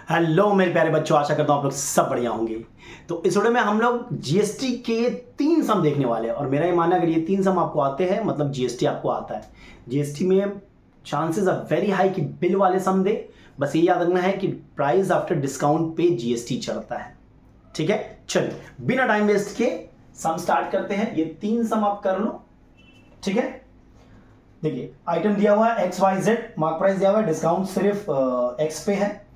Hello मेरे प्यारे बच्चों, आशा करता हूँ आप लोग सब बढ़िया होंगे। तो इस वीडियो में हम लोग जीएसटी के 3 सम देखने वाले हैं और मेरा ये मानना है अगर ये 3 सम आपको आते हैं मतलब जीएसटी आपको आता है। जीएसटी में चांसेस आर वेरी हाई कि बिल वाले सम दे। बस ये याद रखना है कि प्राइस आफ्टर डिस्काउंट पे जीएसटी चढ़ता है। ठीक है, चलिए बिना टाइम वेस्ट के सम स्टार्ट करते हैं। ये 3 सम आप कर लो। ठीक है, देखिए आइटम दिया हुआ है X Y Z, mark price दिया हुआ है, डिस्काउंट सिर्फ एक्स पे है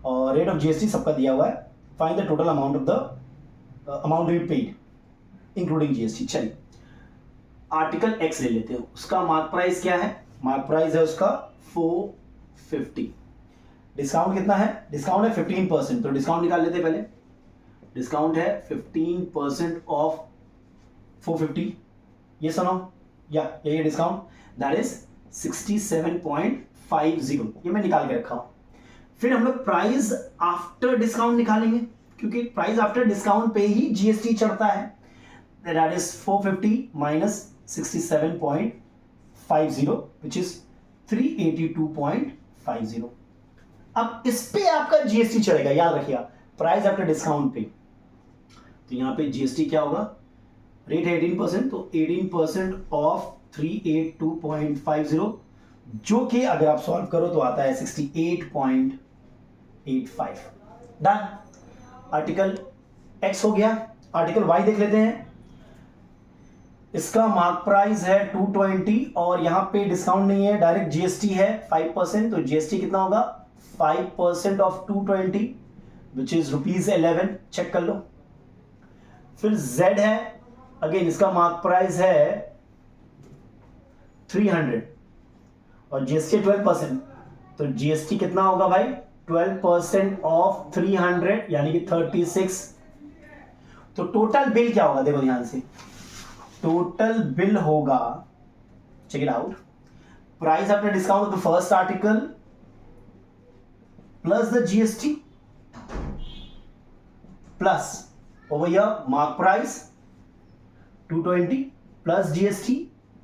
और रेट ऑफ जीएसटी सबका दिया हुआ है। Find the total amount of the amount you paid including GST. चलिए आर्टिकल एक्स ले लेते हो, उसका मार्क प्राइस क्या है? मार्क प्राइस है उसका 450। डिस्काउंट कितना है? डिस्काउंट है 15%, तो डिस्काउंट निकाल लेते पहले। डिस्काउंट है 15% ऑफ 450। ये सुनो, या ये डिस्काउंट दैट इज 67.50। ये मैं निकाल के रखा हूं। फिर हम लोग प्राइस आफ्टर डिस्काउंट निकालेंगे क्योंकि प्राइस आफ्टर डिस्काउंट पे ही जीएसटी चढ़ता है। That is 450 minus 67.50 which is 382.50। अब इस पे आपका जीएसटी चढ़ेगा, याद रखिएगा प्राइस आफ्टर डिस्काउंट पे। तो यहां पे जीएसटी क्या होगा? रेट है 18%, तो 18% ऑफ 382.50 जो कि अगर आप सॉल्व करो तो आता है 68.85। डन। आर्टिकल एक्स हो गया। आर्टिकल वाई देख लेते हैं। इसका मार्क प्राइस है 220 और यहां पे डिस्काउंट नहीं है, डायरेक्ट जीएसटी है 5%। तो जीएसटी कितना होगा? 5% ऑफ 220 विच इज ₹11। चेक कर लो। फिर जेड है, अगेन इसका मार्क प्राइस है 300 और जीएसटी 12%। तो जीएसटी कितना होगा भाई? 12% ऑफ 300 यानी कि 36। तो टोटल बिल क्या होगा? देखो ध्यान से, टोटल बिल होगा, check it out, price after discount of the first article plus the GST plus over here mark price 220 plus GST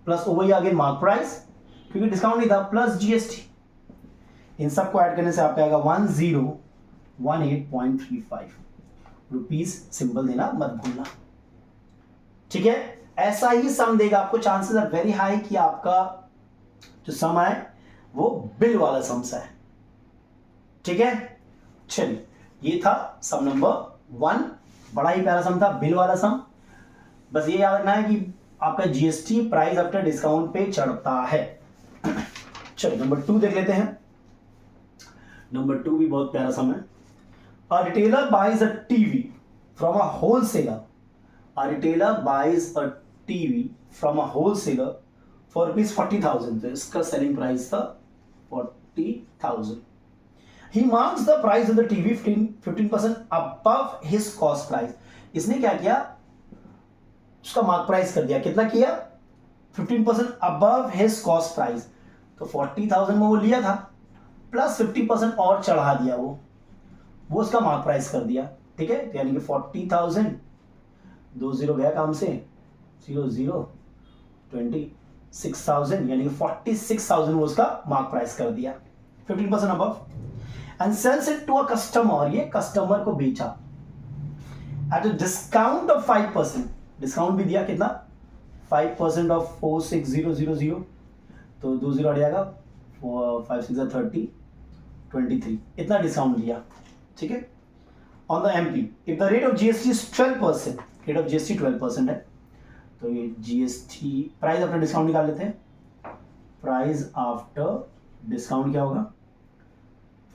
plus over here again mark price क्योंकि डिस्काउंट नहीं था plus GST. इन सबको add करने से आपको आएगा 1018.35 rupees. Symbol देना मत भूलना। ठीक है, ऐसा ही सम देगा आपको। चांसेस आर वेरी हाई कि आपका जो सम आए वो बिल वाला सम है। ठीक है, चलिए ये था सम नंबर 1। बड़ा ही प्यारा सम था, बिल वाला सम। बस ये याद रखना है कि आपका जीएसटी प्राइस आफ्टर डिस्काउंट पे चढ़ता है। चलिए नंबर 2 देख लेते हैं। नंबर 2 भी बहुत प्यारा सम है। A retailer buys a TV from a wholesaler. A retailer buys a TV from a wholesaler for ₹40,000। तो इसका सेलिंग प्राइस था 40,000। He marks the price of the TV 15% above his cost price. इसने क्या किया? उसका mark price कर दिया। कितना किया? 15% above his cost price। तो 40,000 में वो लिया था प्लस 50% और चढ़ा दिया, वो उसका मार्क प्राइस कर दिया। ठीक है, तो यानी कि 40,000, 2 जीरो गया काम से, 0 0 26,000 यानी कि 46,000 वो उसका मार्क प्राइस कर दिया 15% above. And sells it to a customer, ये कस्टमर को बेचा at a discount of 5%। Discount भी दिया कितना? 5% ऑफ 46,000। तो 2 जीरो हट जाएगा, 5 6 30 23, इतना डिस्काउंट दिया। ठीक है, on the MP if the rate of GST is 12%, rate of GST 12% है, तो ये जीएसटी प्राइस आफ्टर डिस्काउंट निकाल लेते हैं। प्राइस आफ्टर डिस्काउंट क्या होगा?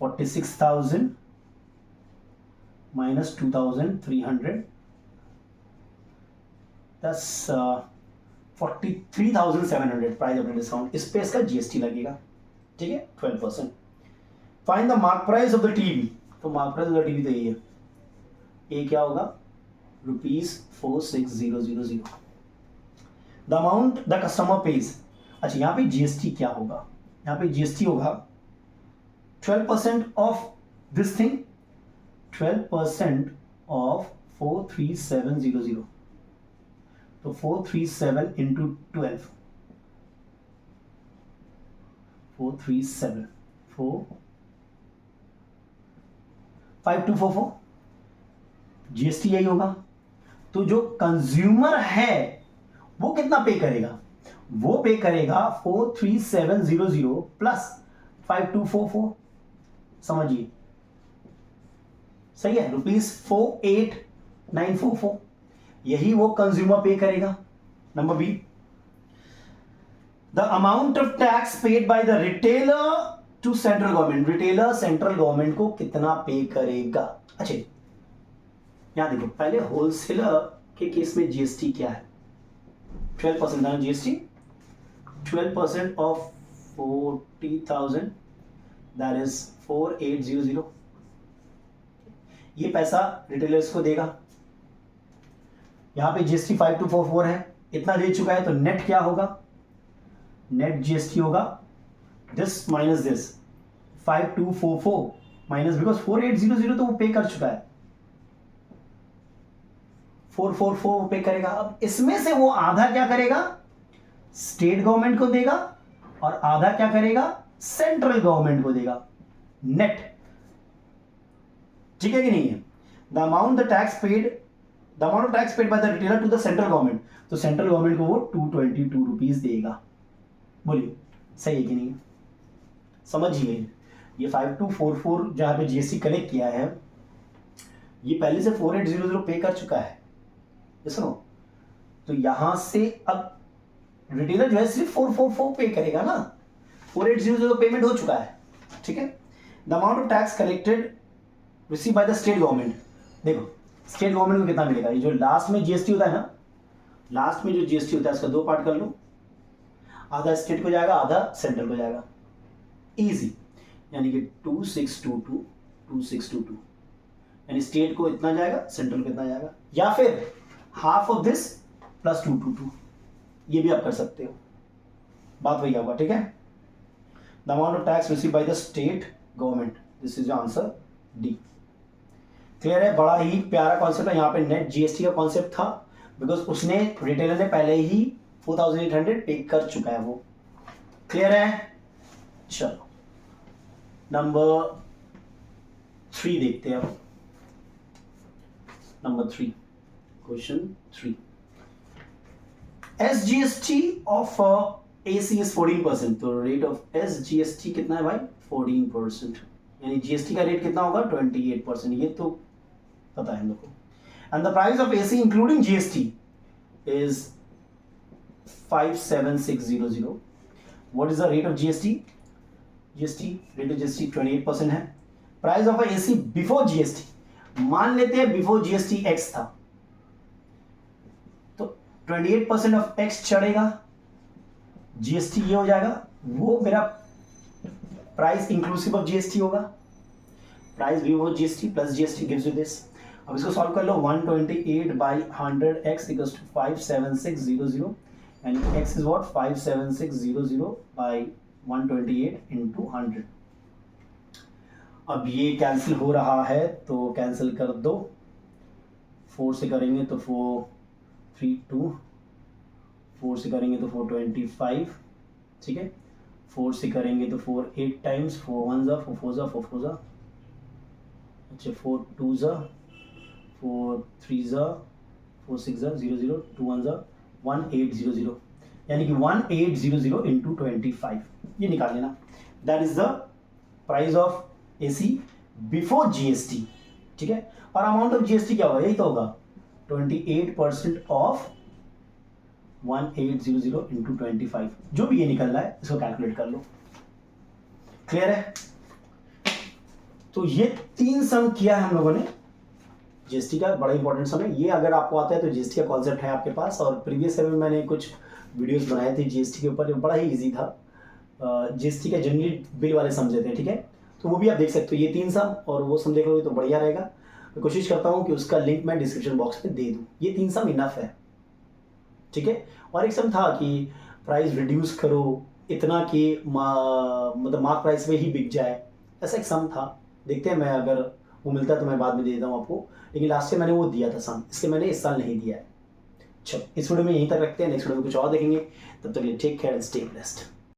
46,000 माइनस 2,300 दस 43,700 प्राइस आफ्टर डिस्काउंट। इस पे इसका जीएसटी लगेगा। ठीक है, 12%। Find the mark price of the TV. तो mark price of the TV तो यही है, ये क्या होगा? ₹46,000। The amount the customer pays. अच्छा यहां पे जीएसटी क्या होगा? यहां पे जीएसटी होगा 12% ऑफ दिस थिंग, 12% ऑफ 43700। तो 437 इंटू 12, 437 4 5244, जीएसटी यही होगा। तो जो कंज्यूमर है वो कितना पे करेगा? वो पे करेगा 43700 प्लस 5244, समझिए सही है, ₹48,944, यही वो कंज्यूमर पे करेगा। Number B, the amount of tax paid by the retailer to central government, retailer central government को कितना पे करेगा? अच्छा यहां देखो, पहले होलसेलर के केस में जीएसटी क्या है? 12% था जीएसटी, 12% ऑफ 40,000 दैट इज 4800, ये पैसा रिटेलर्स को देगा। यहां पे जीएसटी 5244 है, इतना दे चुका है, तो नेट क्या होगा? नेट जीएसटी होगा this minus this, 5244 minus, because 4800 तो वो पे कर चुका है, 444 पे करेगा। अब इसमें से वो आधा क्या करेगा? स्टेट गवर्नमेंट को देगा, और आधा क्या करेगा? सेंट्रल गवर्नमेंट को देगा, नेट। ठीक है कि नहीं है? The amount of tax paid by the retailer to the central government, तो सेंट्रल गवर्नमेंट को वो 222 रुपीज देगा। बोलिए सही है कि नहीं? समझिए, ये 5244 जहां पे जीएसटी कलेक्ट किया है, ये पहले से 4800 पे कर चुका है, सुनो। तो यहां से अब रिटेलर जो है सिर्फ 444 पे करेगा ना, 4800 पेमेंट हो चुका है। ठीक है। The amount of tax collected receive by the state government, देखो स्टेट गवर्नमेंट को कितना मिलेगा? ये जो लास्ट में जीएसटी होता है ना, लास्ट में जो जीएसटी होता है उसका दो पार्ट कर लो, आधा स्टेट को जाएगा, आधा सेंट्रल को जाएगा, इजी। यानी कि 2622 यानी स्टेट को इतना जाएगा, सेंट्रल को इतना जाएगा, या फिर हाफ ऑफ दिस प्लस 222, ये भी आप कर सकते हो, बात वही होगा। ठीक है। The amount of tax receive by the state government, this is answer D. Clear है? बड़ा ही प्यारा कॉन्सेप्ट है। यहाँ पे नेट जीएसटी का कॉन्सेप्ट था, बिकॉज उसने रिटेलर ने पहले ही 4800 पे कर चुका है वो। क्लियर है? चलो नंबर 3 देखते हैं अब। Number 3, question 3, SGST of AC is 14%, तो रेट ऑफ SGST कितना है भाई? 14%, यानी जीएसटी का रेट कितना होगा? 28%, ये तो पता है हम लोग को। And the price of AC including GST is 57600। What is the rate of GST? Rate of GST 28% है। Price of AC before GST, मान लेते हैं बिफोर जीएसटी X था, तो 28% ऑफ X चढ़ेगा, जीएसटी ये हो जाएगा, वो मेरा प्राइस इंक्लूसिव ऑफ जीएसटी होगा। Price before GST plus GST gives you this. अब इसको सॉल्व कर लो, 128/100x equals to 57600, and x is what? 57600 by 128 into 100। अब ये कैंसिल हो रहा है तो कैंसिल कर दो, 4 से करेंगे तो 432, 4 से करेंगे तो 425, ठीक है। 4 से करेंगे तो 4 8 टाइम्स, 4 1 जा, 4 4 जा, 4 4 जा, अच्छा 4 2 जा, 4 3 जा, 4 6 जा, 0 0, 2 1 जा, 1800, यानी कि 1800 इंटू 25, ये निकाल लेना। That is the price of AC before GST, ठीक है। और अमाउंट ऑफ जीएसटी क्या होगा? यही तो होगा, 28% ऑफ 1800 इंटू 25, जो भी ये निकल रहा है इसको कैलकुलेट कर लो। क्लियर है? तो ये 3 सम किया है हम लोगों ने जीएसटी का, बड़ा इंपॉर्टेंट सम है ये। अगर आपको आता है तो जीएसटी का कॉन्सेप्ट है आपके पास, और प्रीवियस ईयर में मैंने कुछ वीडियोस बनाए थे जीएसटी के ऊपर, बड़ा ही इजी था। जीएसटी का जनरली बिल वाले समझे थे, ठीक है, तो वो भी आप देख सकते हो। ये 3 सम और वो सम देख लोगे तो बढ़िया रहेगा। मैं कोशिश करता हूँ कि उसका लिंक मैं डिस्क्रिप्शन बॉक्स में दे दूँ। ये 3 सम इनफ है, ठीक है। और एक सम था कि प्राइस रिड्यूस करो इतना कि मतलब मार्क प्राइस में ही बिक जाए, ऐसा एक सम था। देखते हैं, मैं अगर वो मिलता है तो मैं बाद में दे देता हूँ आपको, लेकिन लास्ट से मैंने वो दिया था सम, इसलिए मैंने इस साल नहीं दिया है। चलो इस वीडियो में यहीं तक रखते हैं, नेक्स्ट वीडियो में कुछ और देखेंगे। तब तक के लिए take care and stay blessed.